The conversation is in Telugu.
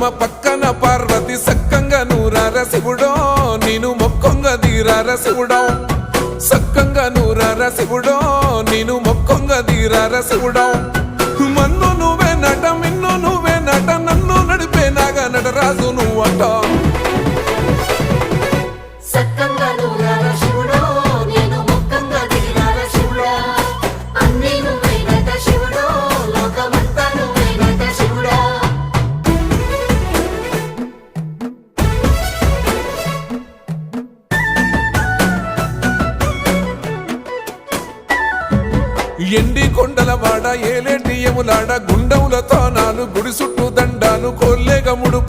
పద్మ పక్కన పార్వతి సక్కంగా నూరార శివుడో నేను మొక్కొంగ దీరార శివుడో సక్కంగా నూరార శివుడో నేను మొక్కొంగ దీరార శివుడో మన్ను నువ్వే నట మిన్ను నువ్వే నట నన్ను నడిపే నాగా నటరాజు నువ్వట ఎండి కొండల వాడ ఏలేటి యములాడ గుండములతో నాలు గుడి చుట్టూ దండాలు కొల్లేగముడు